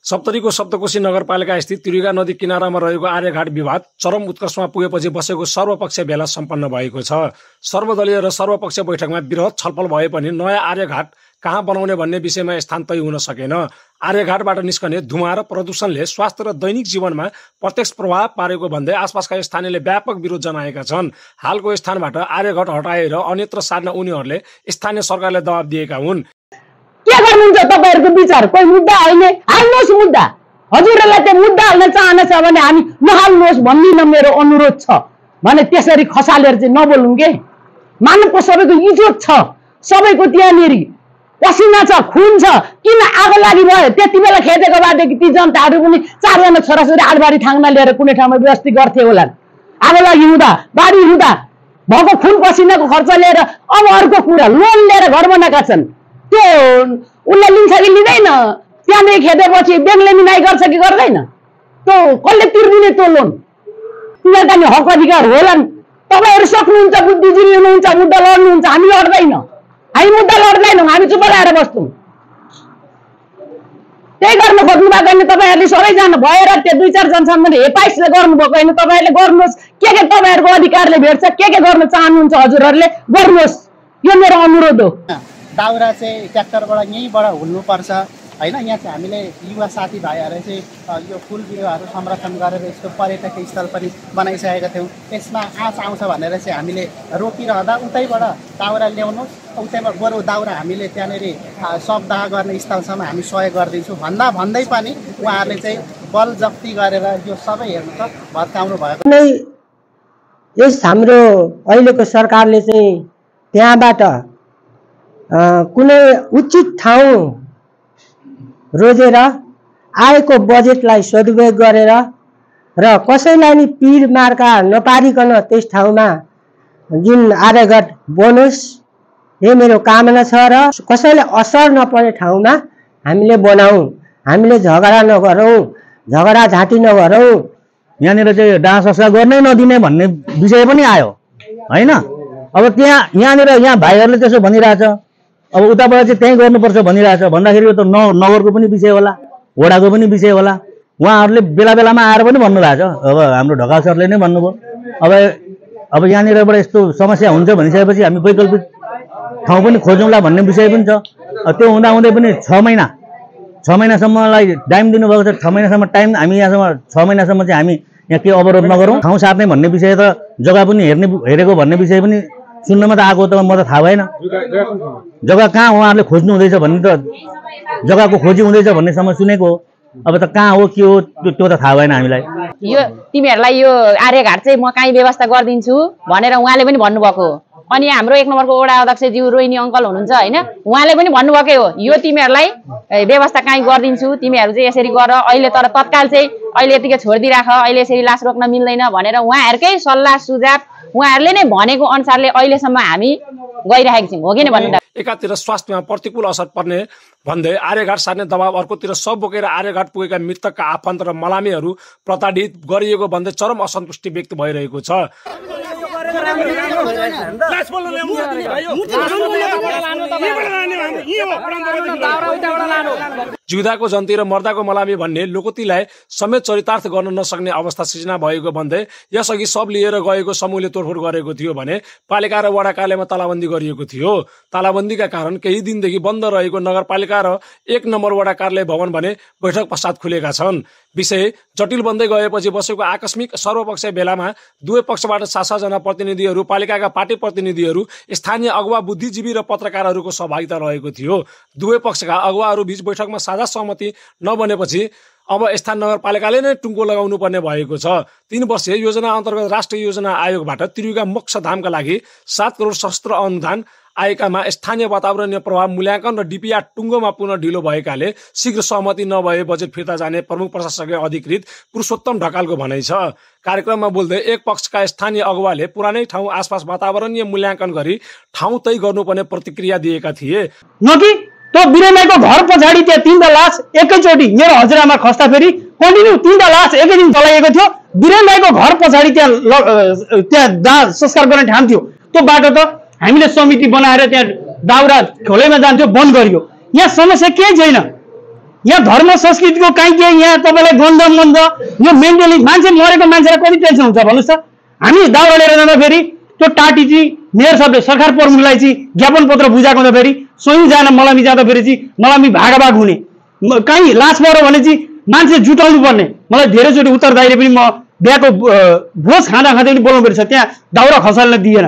सप्तरीको सप्तकोशी नगरपालिका स्थित त्रियुगा नदी किनारामा रहेको आर्यघाट विवाद चरम उत्कर्षमा पुगेपछि बसेको सर्वपक्षीय भेला सम्पन्न भएको छ। सर्वदलीय र सर्वपक्षीय बैठकमा बृहत छलफल भए पनि नयाँ आर्यघाट कहाँ बनाउने भन्ने विषयमा स्थान तय हुन सकेन। आर्यघाटबाट निस्कने धुवा र प्रदूषणले स्वास्थ्य र दैनिक जीवनमा प्रत्यक्ष प्रभाव पारेको भन्दै आसपासका स्थानीयले व्यापक विरोध जनाएका छन्। हालको स्थानबाट आर्यघाट हटाएर अन्यत्र सार्न उनीहरूले स्थानीय सरकारले दबाब दिएका हुन्। के गर्नुहुन्छ तपाईहरुको विचार? कोही मुद्दा हाल्ने हाल्नुहोस् मुद्दा। हजुरहरुलाई त्यो मुद्दा हाल्न चाहन्छ भने हामी नहाल्नुहोस् भन्ने मेरो अनुरोध छ। भने त्यसरी खसालेर चाहिँ नबोल्नु के। मानवको सबैको इज्जत छ, सबैको त्यहाँनेरि पसिना छ, खुन छ। किन आगो लागि भयो? त्यति बेला खेदेको बादेखि ती जनताहरू पनि चारजना छोराछोरी आडबारी थाङ्ना लिएर कुनै ठाउँमा व्यवस्थित गर्थे होला। आगो लागि हुँदा बाढी हुँदा भएको खुन पसिनाको खर्च लिएर अब अर्को कुरा लोन लिएर घर बनाएका छन्। त्यो उनले लिन्छ कि लिँदैन? त्यहाँदेखि खेदेपछि ब्याङ्कले मिनाइ गर्छ कि गर्दैन? त्यो कसले तिर्दिने त्यो लोन? तिनीहरूका नि हक अधिकार होलान्। तपाईहरु सक्नुहुन्छ, बुद्धिजीवी हुनुहुन्छ, मुद्दा लड्नुहुन्छ। हामी लड्दैन, हामी मुद्दा लड्दैनौँ, हामी चुप लागेर बस्छौँ। त्यही गर्न खोज्नु भएको होइन तपाईहरुले सबैजना भएर त्यो 2-4 जनसम्मले हेपाइसले गर्नुभएको होइन। तपाईहरुले गर्नुहोस्, के तपाईहरुको अधिकारले भेट्छ, के गर्न चाहनुहुन्छ हजुरहरुले गर्नुहोस्। यो मेरो अनुरोध हो। दाउरा चाहिँ ट्र्याक्टरबाट यहीँबाट हुनुपर्छ होइन। यहाँ चाहिँ हामीले युवा साथीभाइहरू चाहिँ यो फुल बिरुवाहरू संरक्षण गरेर यस्तो पर्यटकीय स्थल पनि बनाइसकेका थियौँ। यसमा आँच आउँछ भनेर चाहिँ हामीले रोकिरहँदा उतैबाट दाउरा ल्याउनुहोस्, उतैबाट बरु दाउरा हामीले त्यहाँनिर शवदाह गर्ने स्थलसम्म हामी सहयोग गरिदिन्छौँ भन्दै पनि उहाँहरूले चाहिँ बल जफ्ती गरेर यो सबै हेर्नु त भत्काउनु भएको। यस हाम्रो अहिलेको सरकारले चाहिँ त्यहाँबाट कुनै उचित ठाउँ रोजेर आएको बजेटलाई सदुपयोग गरेर र कसैलाई नि पीड मार्का नपारिकन त्यस ठाउँमा जुन आर्यघाट बनोस्, यो मेरो कामना छ। र कसैलाई असर नपर्ने ठाउँमा हामीले बनाऊ, हामीले झगडा नगरौँ, झगडा झाँटी नगरौँ। यहाँनिर चाहिँ दाह संस्कार गर्नै नदिने भन्ने विषय पनि आयो होइन। अब यहाँ भाइहरूले त्यसो भनिरहेछ, अब उताबाट चाहिँ त्यहीँ गर्नुपर्छ भनिरहेछ भन्दाखेरि यो त नगरको पनि विषय होला, वडाको पनि विषय होला। उहाँहरूले बेला बेलामा आएर पनि भन्नुभएको छ। अब हाम्रो ढकाल सरले नै भन्नुभयो अब यहाँनिरबाट यस्तो समस्या हुन्छ भनिसकेपछि हामी वैकल्पिक ठाउँ पनि खोजौँला भन्ने विषय पनि छ। त्यो हुँदाहुँदै पनि 6 महिनासम्मलाई टाइम दिनुभएको छ। 6 महिनासम्म टाइम हामी यहाँसम्म 6 महिनासम्म चाहिँ हामी यहाँ के अवरोध नगरौँ, ठाउँ सार्ने भन्ने विषय त जग्गा पनि हेरेको भन्ने विषय पनि सुन्नमा त आएको, त म त थाहा भएन। जग्गा कहाँ उहाँहरूले खोज्नु हुँदैछ भन्ने त जग्गाको खोजी हुँदैछ भन्नेसम्म सुनेको हो। अब त कहाँ हो के हो त्यो त थाहा भएन हामीलाई। यो तिमीहरूलाई यो आर्यघाट चाहिँ म काहीँ व्यवस्था गरिदिन्छु भनेर उहाँले पनि भन्नुभएको हो। अनि हाम्रो 1 नम्बरको वडा अध्यक्षज्यू रोहिणी अङ्कल हुनुहुन्छ होइन, उहाँले पनि भन्नुभएकै हो यो तिमीहरूलाई व्यवस्था काहीँ गरिदिन्छु, तिमीहरू चाहिँ यसरी गर। अहिले तर तत्काल चाहिँ अहिले यतिकै छोडिदिइराख, अहिले यसरी लास रोक्न मिल्दैन भनेर उहाँहरूकै सल्लाह सुझाव उहाँहरूले नै भनेको अनुसारले अहिलेसम्म हामी गइरहेको छौँ। हो कि नै भन्नु? एकातिर स्वास्थ्यमा प्रतिकूल असर पर्ने भन्दै आर्यघाट सार्ने दबाव, अर्कोतिर सब बोकेर आर्यघाट पुगेका मृतकका आफन्त र मलामीहरू प्रताडित गरिएको भन्दै चरम असन्तुष्टि व्यक्त भइरहेको छ। जिउँदाको जन्ती र मर्दाको मलामी भन्ने लोकोतीलाई समेत चरितार्थ गर्न नसक्ने अवस्था सृजना भएको भन्दै यसअघि सब लिएर गएको समूहले तोडफोड गरेको थियो भने पालिका र वडा कार्यालयमा तालाबन्दी गरिएको थियो। तालाबन्दीका कारण केही दिनदेखि बन्द रहेको नगरपालिका र 1 नम्बर वडा कार्यालय भवन भने बैठक पश्चात खुलेका छन्। विषय जटिल बन्दै गएपछि बसेको आकस्मिक सर्वपक्षीय भेलामा दुवै पक्षबाट 7 जना प्रतिनिधिहरू, पालिकाका पार्टी प्रतिनिधिहरू, स्थानीय अगुवा, बुद्धिजीवी र पत्रकारहरूको सहभागिता रहेको थियो। दुवै पक्षका अगुवाहरू बीच बैठकमा साझा सहमति नबनेपछि अब स्थानीय नगरपालिकाले नै टुङ्गो लगाउनु पर्ने भएको छ। 3 वर्षीय योजना अन्तर्गत राष्ट्रिय योजना आयोगबाट त्रियुगा मोक्षधामका लागि 7 करोड सशस्त्र अनुदान आएकामा स्थानीय वातावरणीय प्रभाव मूल्याङ्कन र डिपिआर टुङ्गोमा पुनः ढिलो भएकाले शीघ्र सहमति नभए बजेट फिर्ता जाने प्रमुख प्रशासकीय अधिकृत पुरुषोत्तम ढकालको भनाइ छ। कार्यक्रममा बोल्दै एक पक्षका स्थानीय अगुवाले पुरानै ठाउँ आसपास वातावरणीय मूल्याङ्कन गरी ठाउँ तय गर्नुपर्ने प्रतिक्रिया दिएका थिए। त्यो बिरेमाईको घर पछाडि त्यहाँ 3 लास एकैचोटि मेरो हजुरआमा खस्दा फेरि कन्टिन्यू 3 लास एकै दिन चलाइएको थियो। बिरेमाईको घर पछाडि त्यहाँ दाह संस्कार गर्ने ठाउँ थियो। त्यो बाटो त हामीले समिति बनाएर त्यहाँ दाउरा खोलेमा जान्थ्यो, बन्द गरियो। यहाँ समस्या केही छैन। यहाँ धर्म संस्कृतिको काहीँ के यहाँ तपाईँलाई गन्ध मन्द यो मेन्टली मान्छे मरेको मान्छेलाई कति टेन्सन हुन्छ भन्नुहोस् त। हामी दाउरा लिएर जाँदाखेरि त्यो टाटीजी मेयर साहबले सरकार प्रमुखलाई चाहिँ ज्ञापन पत्र बुझाएको हुँदाखेरि स्वयं जान मलामी जाँदाखेरि चाहिँ मलामी भागाभाग हुने कहीँ लास पऱ्यो भने चाहिँ मान्छे जुटाउनु पर्ने। मलाई धेरैचोटि उत्तरदायीले पनि म बिहाको भोज खाँदा खाँदै पनि बोलाउनु पर्छ, त्यहाँ दाउरा खसाल्न दिएन।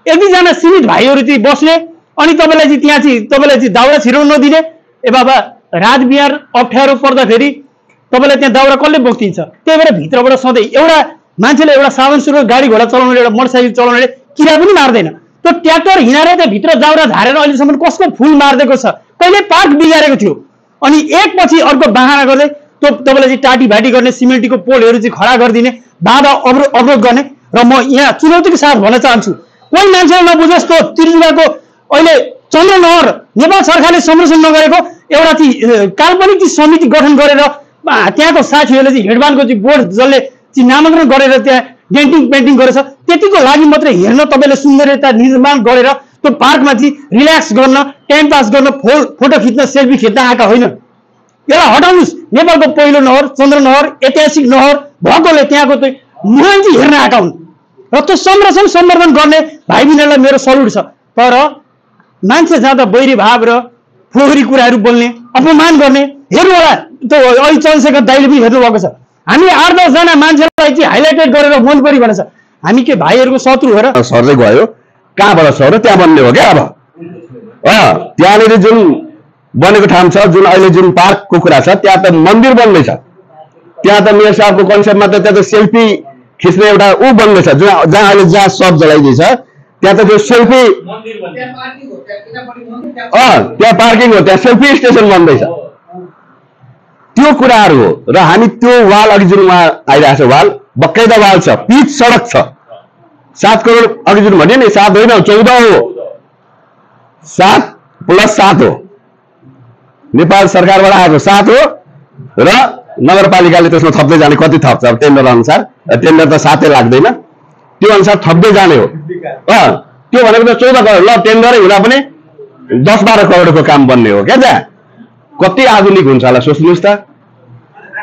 एक दुईजना सीमित भाइहरू चाहिँ बस्ने अनि तपाईँलाई चाहिँ त्यहाँ चाहिँ तपाईँलाई चाहिँ दाउरा छिराउन नदिने। ए बाबा रात बिहान अप्ठ्यारो पर्दाखेरि तपाईँलाई त्यहाँ दाउरा कसले बोकिदिन्छ। त्यही भएर भित्रबाट सधैँ एउटा मान्छेले एउटा साधन सुरु गाडी घोडा चलाउने एउटा मोटरसाइकल चलाउने किरा पनि मार्दैन। त्यो ट्र्याक्टर हिँडेर त्यहाँभित्र दाउरा झारेर अहिलेसम्म कसको फुल मारिदिएको छ, कहिले पार्क बिगारेको थियो। अनि एकपछि अर्को बाहना गर्दै त्यो तपाईँलाई चाहिँ टाटी भाटी गर्ने सिमेन्टीको पोलहरू चाहिँ खडा गरिदिने, बाधा अवरोध गर्ने। र म यहाँ चुनौतीको साथ भन्न चाहन्छु, कोही मान्छेले नबुझोस् त्यो त्रिजुगाको अहिले चन्द्रनहर नेपाल सरकारले संरक्षण नगरेको एउटा चाहिँ काल्पनिक चाहिँ समिति गठन गरेर त्यहाँको साथीहरूले चाहिँ हेडबानको चाहिँ बोर्ड जसले चाहिँ नामाङ्कन गरेर त्यहाँ डेन्टिङ पेन्टिङ गरेछ त्यतिको लागि मात्रै हेर्न तपाईँले सुन्दरता निर्माण गरेर त्यो पार्कमा चाहिँ रिल्याक्स गर्न टाइम पास गर्न फोटो खिच्न सेल्फी खिच्न आएका होइन। यसलाई हटाउनुहोस्। नेपालको पहिलो नहर चन्द्रनहर ऐतिहासिक नहर भएकोले त्यहाँको चाहिँ मुहान चाहिँ हेर्न आएका हुन् र त्यो संरक्षण सम्वर्धन गर्ने भाइ बहिनीहरूलाई मेरो सल्युट छ। तर मान्छे जाँदा बैरी भाव र फोहोरी कुराहरू बोल्ने अपमान गर्ने हेर्नु होला। त्यो अहिले चन्द्रशेखर दाइले पनि हेर्नु भएको छ। हामी 8-10 जना मान्छेलाई चाहिँ हाइलाइटेड गरेर मन परि भनेछ। हामी के भाइहरूको शत्रु हो र? सर्दै गयो कहाँबाट सर त्यहाँ बन्ने हो क्या। अब त्यहाँनिर जुन बनेको ठाउँ छ, जुन अहिले जुन पार्कको कुरा छ, त्यहाँ त मन्दिर बन्दैछ। त्यहाँ त मेयर साहबको कन्सेप्टमा त त्यहाँ त सेल्फी खिच्ने एउटा ऊ बन्दैछ, जहाँ अहिले जहाँ सब जलाइदिएछ त्यहाँ त त्यो सेल्फी त्यहाँ पार्किङ हो, त्यहाँ सेल्फी स्टेसन बन्दैछ। त्यो कुराहरू हो। र हामी त्यो वाल अघि जुन उहाँ आइरहेको छ वाल बकाइदा वाल छ, पिच सडक छ। 7 करोड अघि जुन भन्यो नि 7 होइन 14 हो, 7+7 हो। नेपाल सरकारबाट आएको 7 हो र नगरपालिकाले त्यसमा थप्दै जाने कति थप्छ अब टेन्डर अनुसार। टेन्डर त 7 लाग्दैन, त्यो अनुसार थप्दै जाने हो। त्यो भनेको त 14 करोड ल टेन्डरै हुँदा पनि 10-12 करोडको काम बन्ने हो क्या। त्यहाँ कति आधुनिक हुन्छ होला सोच्नुहोस् त।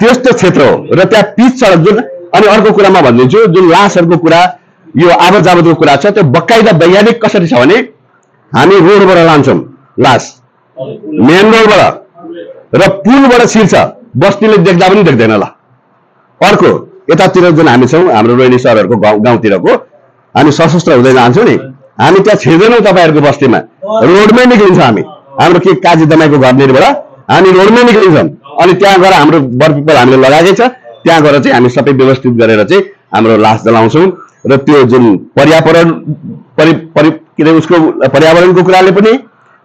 त्यस्तो क्षेत्र हो र त्यहाँ पिच सडक जुन। अनि अर्को कुरामा भनिदिन्छु, जुन लासहरूको कुरा यो आवत जावतको कुरा छ त्यो बकाइदा वैज्ञानिक कसरी छ भने हामी रोडबाट लान्छौँ लास, मेन रोडबाट र पुलबाट छिर्छ, बस्तीले देख्दा पनि देख्दैन। ल अर्को यतातिर जुन हामी छौँ हाम्रो रोहिणी सरहरूको गाउँतिरको हामी सशस्त्र हुँदै जान्छौँ नि, हामी त्यहाँ छिर्दैनौँ तपाईँहरूको बस्तीमा, रोडमै निक्लिन्छ। हामी हाम्रो के काजी दमाईको घरनिरबाट हामी रोडमै निक्लिन्छौँ। अनि त्यहाँ गएर हाम्रो बरपिपल हामीले लगाएकै छ, त्यहाँ गएर चाहिँ हामी सबै व्यवस्थित गरेर चाहिँ हाम्रो लास जलाउँछौँ। र त्यो जुन उसको पर्यावरणको कुराले पनि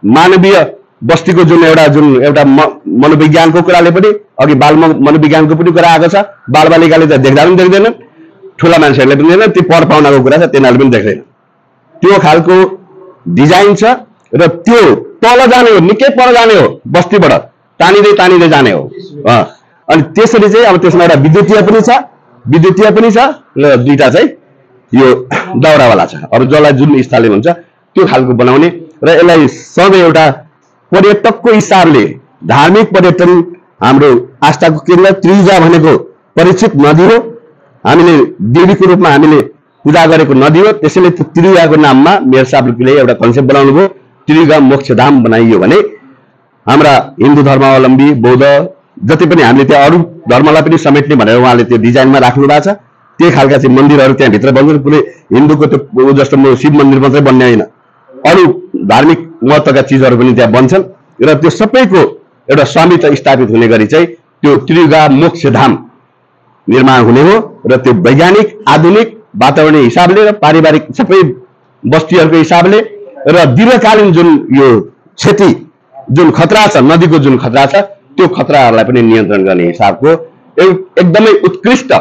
मानवीय बस्तीको जुन एउटा मनोविज्ञानको कुराले पनि अघि बाल मनोविज्ञानको पनि कुरा आएको छ। बालबालिकाले त देख्दा पनि देख्दैन, ठुला मान्छेहरूले पनि देख्दैन, त्यो पर पाउनाको कुरा छ तिनीहरूले पनि देख्दैन। त्यो खालको डिजाइन छ र त्यो तल जाने हो, निकै पर जाने हो, बस्तीबाट तानिँदै जाने हो। अनि त्यसरी चाहिँ अब त्यसमा एउटा विद्युतीय पनि छ र दुईटा चाहिँ यो दाउरावाला छ। अब जसलाई जुन स्थानले हुन्छ त्यो खालको बनाउने र यसलाई सधैँ एउटा पर्यटकको हिसाबले धार्मिक पर्यटन हाम्रो आस्थाको केन्द्र त्रिजुगा भनेको परिचित नदी हो, हामीले देवीको रूपमा हामीले पूजा गरेको नदी हो। त्यसैले त्यो त्रिजुगाको नाममा मेयर साहबले एउटा कन्सेप्ट बनाउनु भयो, त्रिजुगा मोक्षधाम बनाइयो भने हाम्रा हिन्दू धर्मावलम्बी बौद्ध जति पनि हामीले त्यहाँ अरू धर्मलाई पनि समेट्ने भनेर उहाँले त्यो डिजाइनमा राख्नु भएको छ। त्यही खालका चाहिँ मन्दिरहरू त्यहाँभित्र बन्छन्। पुरै हिन्दूको त्यो जस्तो शिव मन्दिर मात्रै बन्ने होइन, अरू धार्मिक महत्त्वका चिजहरू पनि त्यहाँ बन्छन् र त्यो सबैको एउटा स्वामित्व स्थापित हुने गरी चाहिँ त्यो त्रिजुगा मोक्षधाम निर्माण हुने हो। र त्यो वैज्ञानिक आधुनिक वातावरणीय हिसाबले र पारिवारिक सबै बस्तीहरूको हिसाबले र दीर्घकालीन जुन यो क्षति जुन खतरा छ, नदीको जुन खतरा छ, त्यो खतराहरूलाई पनि नियन्त्रण गर्ने हिसाबको एकदमै उत्कृष्ट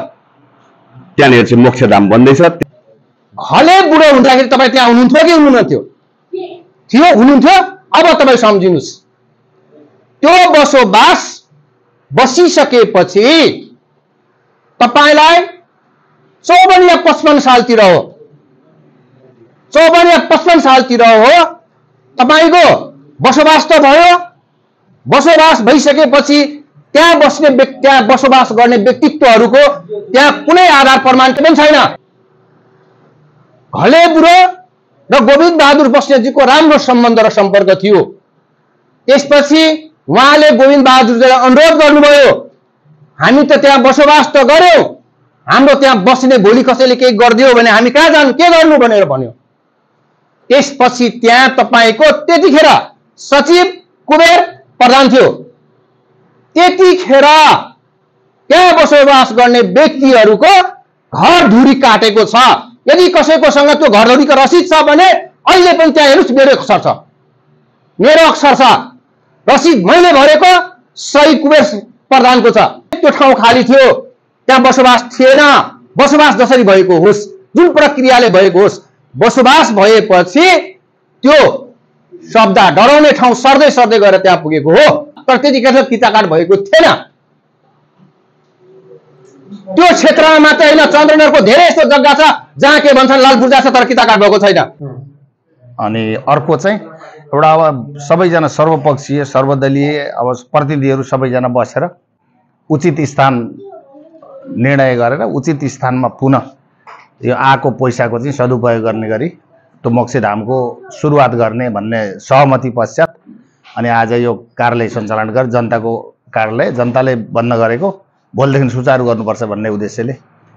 त्यहाँनिर चाहिँ मोक्षधाम बन्दैछ। हले बुढो हुँदाखेरि तपाईँ त्यहाँ हुनुहुन्थ्यो कि हुनुहुन्थ्यो? हुनुहुन्थ्यो। अब तपाईँ सम्झिनुहोस्, त्यो बसोबास बसिसकेपछि तपाईँलाई 54 या 55 सालतिर हो, 54 या 55 सालतिर हो तपाईँको बसोबास त भयो। बसोबास भइसकेपछि त्यहाँ बस्ने त्यहाँ बसोबास गर्ने व्यक्तित्वहरूको त्यहाँ कुनै आधार प्रमाण पनि छैन। घले बुढो र गोविन्द बहादुर बस्नेतजीको राम्रो सम्बन्ध र सम्पर्क थियो। त्यसपछि उहाँले गोविन्द बहादुरजीलाई अनुरोध गर्नुभयो, हामी त त्यहाँ बसोबास त गर्यौं, हाम्रो त्यहाँ बस्ने भोलि कसैले केही गरिदियो भने हामी कहाँ जानु, के गर्नु भनेर भन्यो। त्यसपछि त्यहाँ तपाईको त्यतिखेर सचिव कुबेर प्रधान थियो। त्यतिखेर त्यहाँ बसोबास गर्ने व्यक्तिहरूको घर धुरी काटेको छ। यदि कसैकोसँग त्यो घर धुरीको रसिद छ भने अहिले पनि त्यहाँ हेर्नुस्, मेरो अक्षर छ, मेरो अक्षर छ, रसिद मैले भरेको सही कुबेर प्रधानको छ। त्यो ठाउँ खाली थियो, त्यहाँ बसोबास थिएन। बसोबास जसरी भएको होस्, जुन प्रक्रियाले भएको होस्, बसोबास भएपछि त्यो शब्द डराउने ठाउँ सर्दै सर्दै गएर त्यहाँ पुगेको हो। तर त्यतिखेर किताकाट भएको थिएन। त्यो क्षेत्रमा मात्रै होइन, चन्द्रनगरको धेरै यस्तो जग्गा छ जहाँ के भन्छन् लाल पूर्जा छ तर किताकाट भएको छैन। अनि अर्को चाहिँ एउटा अब सबैजना सर्वपक्षीय सर्वदलीय अब प्रतिनिधिहरू सबैजना बसेर उचित स्थान निर्णय गरेर उचित स्थानमा पुनः यो आएको पैसाको चाहिँ सदुपयोग गर्ने गरी त्यो मोक्षधामको सुरुवात गर्ने भन्ने सहमति पश्चात अनि आज यो कार्यालय सञ्चालन गरेर जनताको कार्यालय जनताले बन्द गरेको भोलिदेखि सुचारू गर्नुपर्छ भन्ने उद्देश्यले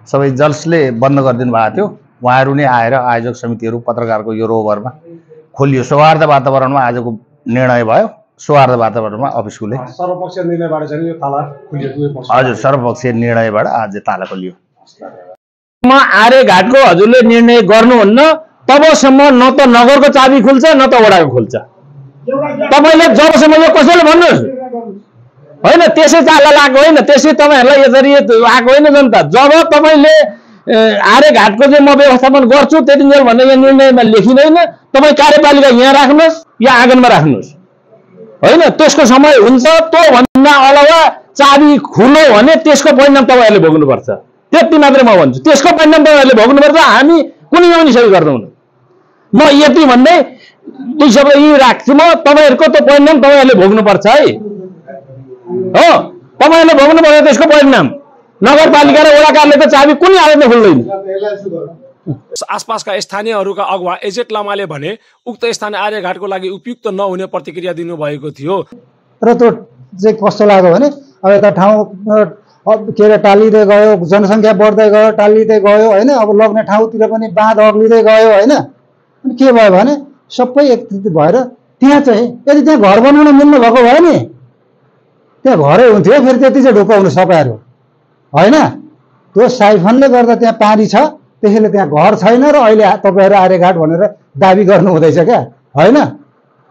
सबै जसले बन्द गरिदिनु भएको थियो उहाँहरू नै आएर आयोजक समितिहरू पत्रकारको यो रोभरमा खोलियो। सौहार्द वातावरणमा आजको निर्णय भयो। सौहार्द वातावरणमा अफिस खुले। सर्वपक्षीय निर्णयबाट चाहिँ यो ताला खुलियो। हजुर, सर्वपक्षीय निर्णयबाट आज ताला खोलियो। म आर्यघाटको हजुरले निर्णय गर्नुहुन्न तबसम्म न त नगरको चाबी खुल्छ न त वडाको खुल्छ। तपाईले जबसम्म यो कसैले भन्नुहोस् होइन, त्यसै चाला लागेको होइन, त्यसै तपाईहरूलाई यसरी आएको होइन जनता। जब तपाईले आर्यघाटको चाहिँ म व्यवस्थापन गर्छु त्यतिन्जेल भन्ने यहाँ निर्णयमा लेखिँदैन। तपाईँ कार्यपालिका यहाँ राख्नुहोस् या आँगनमा राख्नुहोस् होइन, त्यसको समय हुन्छ। त्यो भन्दा अलावा चाबी खुल्यो भने त्यसको परिणाम तपाईँहरूले भोग्नुपर्छ। त्यति मात्रै म भन्छु, त्यसको परिणाम तपाईँहरूले भोग्नुपर्छ। हामी कुनै पनि सही गर्दैनौँ। म यति भन्दै दुई सबै यी राख्छु। म तपाईँहरूको त्यो परिणाम तपाईँहरूले भोग्नुपर्छ है, हो तपाईँहरूले भोग्नुपर्छ त्यसको परिणाम। नगरपालिका र वडा कार्यालय त चाबी कुनै हालतमा खुल्दैन। आसपासका स्थानीयहरूका अगुवा एजेट लामाले भने उक्त स्थान आर्यघाटको लागि उपयुक्त नहुने प्रतिक्रिया दिनुभएको थियो। र त्यो चाहिँ कस्तो लाग्यो भने अब यता ठाउँ के अरे टालिँदै गयो, जनसङ्ख्या बढ्दै गयो, टालिँदै गयो होइन। अब लग्ने ठाउँतिर पनि बाँध अग्लिँदै गयो होइन। अनि के भयो भने सबै एकत्रित भएर त्यहाँ चाहिँ यदि त्यहाँ घर बनाउन मिल्नु भएको भयो नि त्यहाँ घरै हुन्थ्यो। फेरि त्यति चाहिँ ढुकाउनु सपाहरू होइन। त्यो साइफनले गर्दा त्यहाँ पानी छ, त्यसैले त्यहाँ घर छैन र अहिले तपाईँहरू आर्यघाट भनेर दाबी गर्नु हुँदैछ क्या होइन।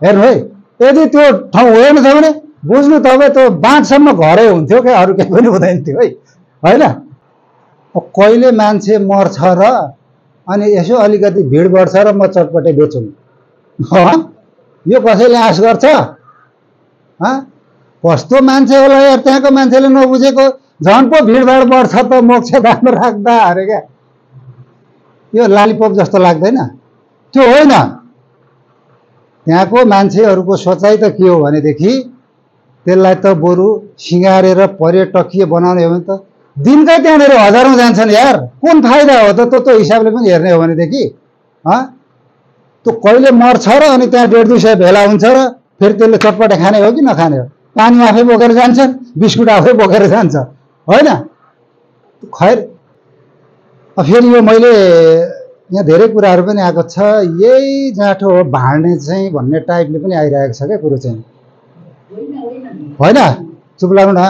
हेर्नु है, यदि त्यो ठाउँ होइन थियो भने बुझ्नु तपाईँ त्यो बाँधसम्म घरै हुन्थ्यो क्या, अरू केही पनि हुँदैन थियो है होइन। कहिले मान्छे मर्छ र अनि यसो अलिकति भिड बढ्छ र म चटपटे बेचौँ, यो कसैले आश गर्छ? कस्तो मान्छे होला यार, त्यहाँको मान्छेले नबुझेको। झन् पो भिडभाड बढ्छ त मोक्षधाम राख्दा अरे क्या। यो लालीपप जस्तो लाग्दैन? त्यो होइन। त्यहाँको मान्छेहरूको सोचाइ त के हो भनेदेखि त्यसलाई त बरु सिँगारेर पर्यटकीय बनाउने हो भने त दिनकै त्यहाँनिर हजारौँ जान्छन् यार। कुन फाइदा हो त त्यो हिसाबले पनि हेर्ने हो भनेदेखि त्यो कहिले मर्छ र अनि त्यहाँ 150-200 भेला हुन्छ र फेरि त्यसले चटपटे खाने हो कि नखाने हो? पानी आफै बोकेर जान्छन्, बिस्कुट आफै बोकेर जान्छ होइन। खैर फेरि यो मैले यहाँ धेरै कुराहरू पनि आएको छ। यही जाँठो हो भाँड्ने चाहिँ भन्ने टाइपले पनि आइरहेको छ क्या कुरो चाहिँ होइन। चुप लाग्नु न।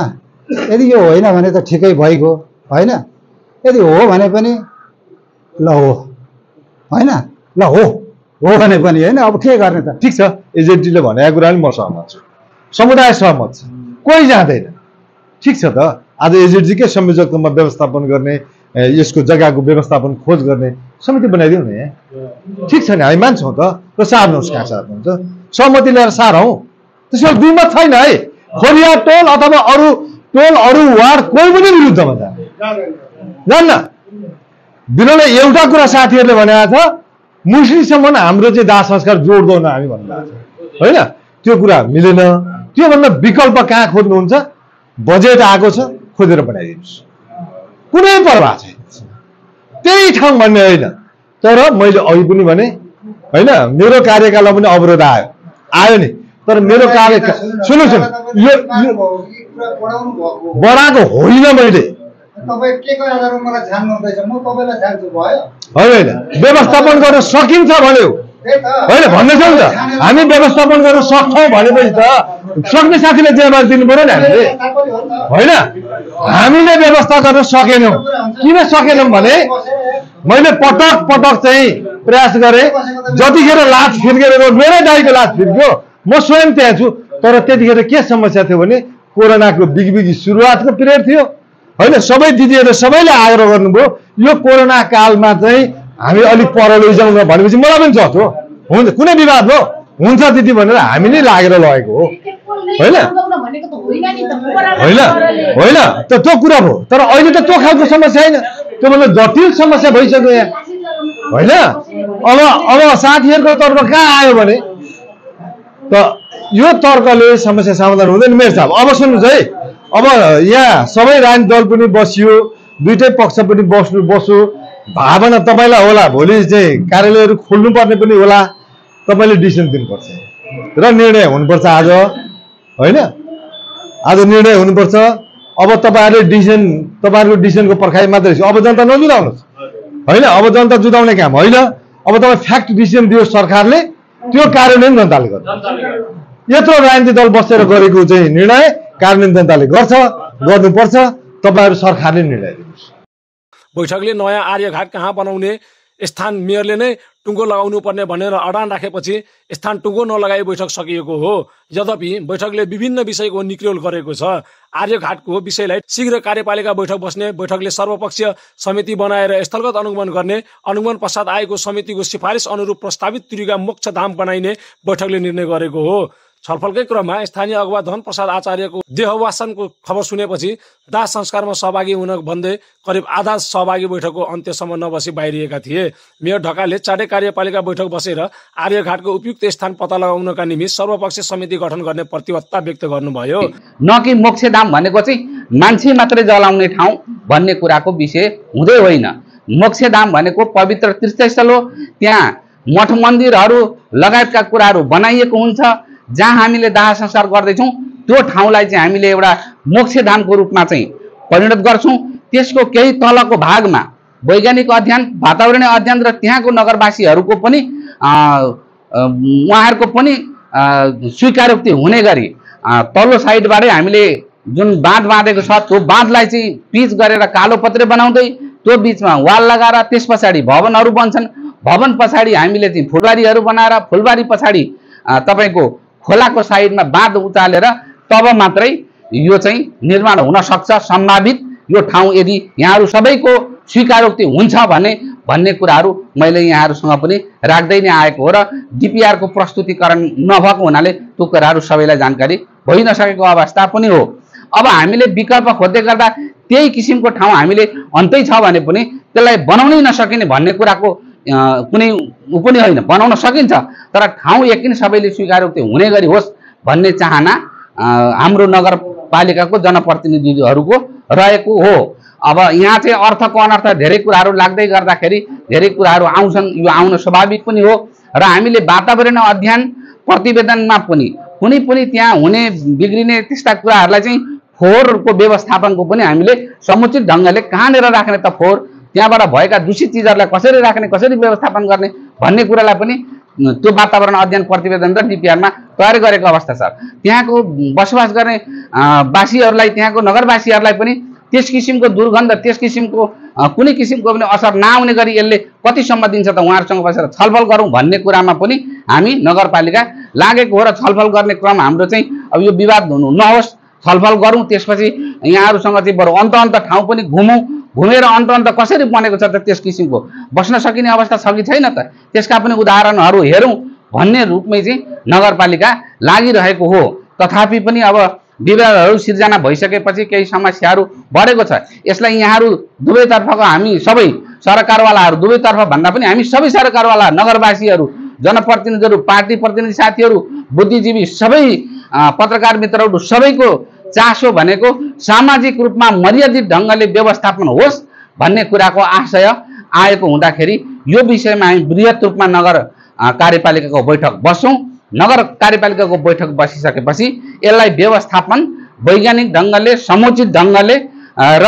यदि यो होइन भने त ठिकै भइगयो होइन। यदि हो भने पनि ल हो होइन, ल हो भने पनि होइन। अब के गर्ने त? ठिक छ, एजेन्सीले भनेको कुरा पनि म सहमत छु, समुदाय सहमत छ, कोही जाँदैन। ठिक छ त, आज एजेन्सीकै संयोजकत्वमा व्यवस्थापन गर्ने, यसको जग्गाको व्यवस्थापन खोज गर्ने समिति बनाइदिउँ नि। ठिक छ नि, हामी मान्छौँ त सार्नुहोस् कहाँ सार्नुहुन्छ, सहमति लिएर सारौँ। त्यसमा दुईमत छैन है। खोरिया टोल अथवा अरू टोल अरू वार्ड कोही पनि विरुद्धमा जान्न। विनोले एउटा कुरा साथीहरूले भनेको छ, मुस्लिमसम्म हाम्रो चाहिँ दाह संस्कार जोड्दैन हामी भन्नुभएको छ होइन। त्यो कुरा मिलेन। त्योभन्दा विकल्प कहाँ खोज्नुहुन्छ? बजेट आएको छ खोजेर बनाइदिनुहोस्, कुनै पर्वाह छैन। त्यही ठाउँ भन्ने होइन, तर मैले अघि पनि भने होइन, मेरो कार्यकालमा पनि अवरोध आयो नि, तर मेरो कार्यकाल सुन्नु यो बढाएको होइन मैले, होइन व्यवस्थापन गर्न सकिन्छ भन्यो होइन, भन्दैछौँ नि त हामी व्यवस्थापन गर्न सक्छौँ भनेपछि त सक्ने साथीले जिम्मेवारी दिनु पर्यो नि हामीले, होइन हामीले व्यवस्था गर्न सकेनौँ। किन सकेनौँ भने मैले पटक पटक चाहिँ प्रयास गरेँ, जतिखेर लाज फिर्केर मेरै दाइको लाज फिर्क्यो, म स्वयं त्यहाँ छु, तर त्यतिखेर के समस्या थियो भने कोरोनाको बिगबिगी सुरुवातको पिरियड थियो होइन, सबै दिदीहरूले सबैले आग्रह गर्नुभयो यो कोरोना कालमा चाहिँ हामी अलिक पर लैजाउँ न भनेपछि मलाई पनि जस्तो हुन्छ, कुनै विवाद भयो हुन्छ दिदी भनेर हामी नै लागेर लगेको हो होइन होइन होइन त त्यो कुरा भयो। तर अहिले त त्यो खालको समस्या होइन, त्यो मतलब जटिल समस्या भइसक्यो यहाँ होइन। अब साथीहरूको तर्फ कहाँ आयो भने त यो तर्कले समस्या समाधान हुँदैन मेरो साहब। अब सुन्नुहोस् है, अब यहाँ सबै राजनीतिक दल पनि बसियो, दुइटै पक्ष पनि बसो, भावना तपाईँलाई होला भोलि चाहिँ कार्यालयहरू खोल्नुपर्ने पनि होला, तपाईँले डिसिसन दिनुपर्छ र निर्णय हुनुपर्छ आज होइन, आज निर्णय हुनुपर्छ। अब तपाईँहरूको डिसिसनको पर्खाइ मात्रै छ, अब जनता नजुदाउनुहोस् होइन, अब जनता जुदाउने काम होइन, अब तपाईँ फ्याक्ट डिसिसन दियो सरकारले, त्यो कार्यान्वयन जनताले गर्छ। यत्रो राजनीतिक दल बसेर गरेको चाहिँ निर्णय कार्यान्वयन जनताले गर्नुपर्छ, तपाईँहरू सरकारले निर्णय दिनुहोस्। बैठकले नयाँ आर्यघाट कहाँ बनाउने स्थान मेयरले नै टुङ्गो लगाउनु पर्ने भनेर अडान राखेपछि स्थान टुङ्गो नलगाई बैठक सकिएको हो। यद्यपि बैठकले विभिन्न विषयको निक्रियोल गरेको छ। आर्यघाटको विषयलाई शीघ्र कार्यपालिका बैठक बस्ने, बैठकले सर्वपक्षीय समिति बनाएर स्थलगत अनुगमन गर्ने, अनुगमन पश्चात आएको समितिको सिफारिस अनुरूप प्रस्तावित त्रियुगा मोक्षधाम बनाइने बैठकले निर्णय गरेको हो। छलफलकै क्रममा स्थानीय अगुवा धन प्रसाद आचार्यको देहवासनको खबर सुनेपछि दाह संस्कारमा सहभागी हुन भन्दै करिब आधा सहभागी बैठकको अन्त्यसम्म नबसी बाहिरिएका थिए। मेयर ढकालले चाँडै कार्यपालिका बैठक बसेर आर्यघाटको उपयुक्त स्थान पत्ता लगाउनका निमित्त सर्वपक्षीय समिति गठन गर्ने प्रतिबद्धता व्यक्त गर्नुभयो। न कि मोक्षधाम भनेको चाहिँ मान्छे मात्रै जलाउने ठाउँ भन्ने कुराको विषय हुँदै होइन। मोक्षधाम भनेको पवित्र तीर्थस्थल हो, त्यहाँ मठ मन्दिरहरू लगायतका कुराहरू बनाइएको हुन्छ। जहाँ हामीले दाह संस्कार गर्दैछौँ त्यो ठाउँलाई चाहिँ हामीले एउटा मोक्षधामको रूपमा चाहिँ परिणत गर्छौँ। त्यसको केही तलको भागमा वैज्ञानिक अध्ययन, वातावरणीय अध्ययन र त्यहाँको नगरवासीहरूको पनि उहाँहरूको पनि स्वीकारोक्ति हुने गरी तल्लो साइडबाटै हामीले जुन बाँध बाँधेको छ त्यो बाँधलाई चाहिँ पिच गरेर कालो पत्रे बनाउँदै त्यो बिचमा वाल लगाएर त्यस पछाडि भवनहरू बन्छन्। भवन पछाडि हामीले चाहिँ फुलबारीहरू बनाएर फुलबारी पछाडि तपाईँको खोलाको साइडमा बाँध उचालेर तब मात्रै यो चाहिँ निर्माण हुन सक्छ सम्भावित। यो ठाउँ यदि यहाँहरू सबैको स्वीकारोक्ति हुन्छ भन्ने कुराहरू मैले यहाँहरूसँग पनि राख्दै नै आएको हो र डिपिआरको प्रस्तुतिकरण नभएको हुनाले त्यो कुराहरू सबैलाई जानकारी भइ नसकेको अवस्था पनि हो। अब हामीले विकल्प खोज्दै गर्दा त्यही किसिमको ठाउँ हामीले अन्तै छ भने पनि त्यसलाई बनाउनै नसकिने भन्ने कुराको कुनै पनि होइन, बनाउन सकिन्छ तर ठाउँ यकिन सबैले स्वीकारोक्ति हुने गरी होस् भन्ने चाहना हाम्रो नगरपालिकाको जनप्रतिनिधिहरूको रहेको हो। अब यहाँ चाहिँ अर्थको अनर्थ धेरै कुराहरू लाग्दै गर्दाखेरि धेरै कुराहरू आउँछन्, यो आउन स्वाभाविक पनि हो र हामीले वातावरणीय अध्ययन प्रतिवेदनमा पनि कुनै पनि त्यहाँ हुने बिग्रिने त्यस्ता कुराहरूलाई चाहिँ फोहोरको व्यवस्थापनको पनि हामीले समुचित ढङ्गले कहाँनिर राख्ने त फोहोर, त्यहाँबाट भएका दूषित चिजहरूलाई कसरी राख्ने, कसरी व्यवस्थापन गर्ने भन्ने कुरालाई पनि त्यो वातावरण अध्ययन प्रतिवेदन र डिपिआरमा तयार गरेको अवस्था छ। त्यहाँको बसोबास गर्ने वासीहरूलाई, त्यहाँको नगरवासीहरूलाई पनि त्यस किसिमको दुर्गन्ध, त्यस किसिमको कुनै किसिमको पनि असर नआउने गरी यसले कतिसम्म दिन्छ त उहाँहरूसँग बसेर छलफल गरौँ भन्ने कुरामा पनि हामी नगरपालिका लागेको हो र छलफल गर्ने क्रम हाम्रो चाहिँ अब यो विवाद नहोस्, छलफल गरौँ। त्यसपछि यहाँहरूसँग चाहिँ बरु अन्त ठाउँ पनि घुमेर अन्त कसरी बनेको छ त त्यस किसिमको बस्न सकिने अवस्था छ कि छैन त त्यसका पनि उदाहरणहरू हेरौँ भन्ने रूपमै चाहिँ नगरपालिका लागिरहेको हो। तथापि पनि अब विवादहरू सिर्जना भइसकेपछि केही समस्याहरू बढेको छ। यसलाई यहाँहरू दुवैतर्फको हामी सबै सरकारवालाहरू, दुवैतर्फ भन्दा पनि हामी सबै सरकारवाला, नगरवासीहरू, जनप्रतिनिधिहरू, पार्टी प्रतिनिधि साथीहरू, बुद्धिजीवी, सबै पत्रकार मित्रहरू सबैको चासो भनेको सामाजिक रूपमा मर्यादित ढङ्गले व्यवस्थापन होस् भन्ने कुराको आशय आएको हुँदाखेरि यो विषयमा हामी बृहत रूपमा नगर कार्यपालिकाको बैठक बस्छौँ। नगर कार्यपालिकाको बैठक बसिसकेपछि यसलाई व्यवस्थापन वैज्ञानिक ढङ्गले समुचित ढङ्गले र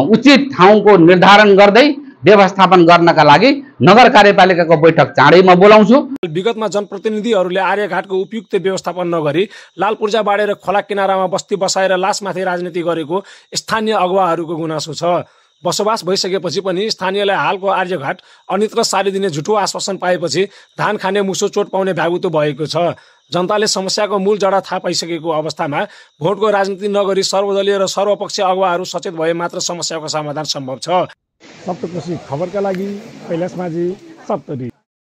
उचित ठाउँको निर्धारण गर्दै व्यवस्थापन गर्नका लागि नगर कार्यपालिकाको बैठक चाँडै म बोलाउँछु। विगतमा जनप्रतिनिधिहरूले आर्यघाटको उपयुक्त व्यवस्थापन नगरी लाल पूर्जा बाडेर खोला किनारामा बस्ती बसाएर लासमाथि राजनीति गरेको स्थानीय अगुवाहरूको गुनासो छ। बसोबास भइसकेपछि पनि स्थानीयलाई हालको आर्यघाट अनित्र सारी दिने झुठो आश्वासन पाएपछि धान खाने मुसो चोट पाउने भ्यागुतो भएको छ। जनताले समस्याको मूल जडा थाहा पाइसकेको अवस्थामा भोटको राजनीति नगरी सर्वदलीय र सर्वपक्षीय अगुवाहरू सचेत भए मात्र समस्याको समाधान सम्भव छ। सप्तकोशी खबरका लागि कैलाश माझी सप्तरी।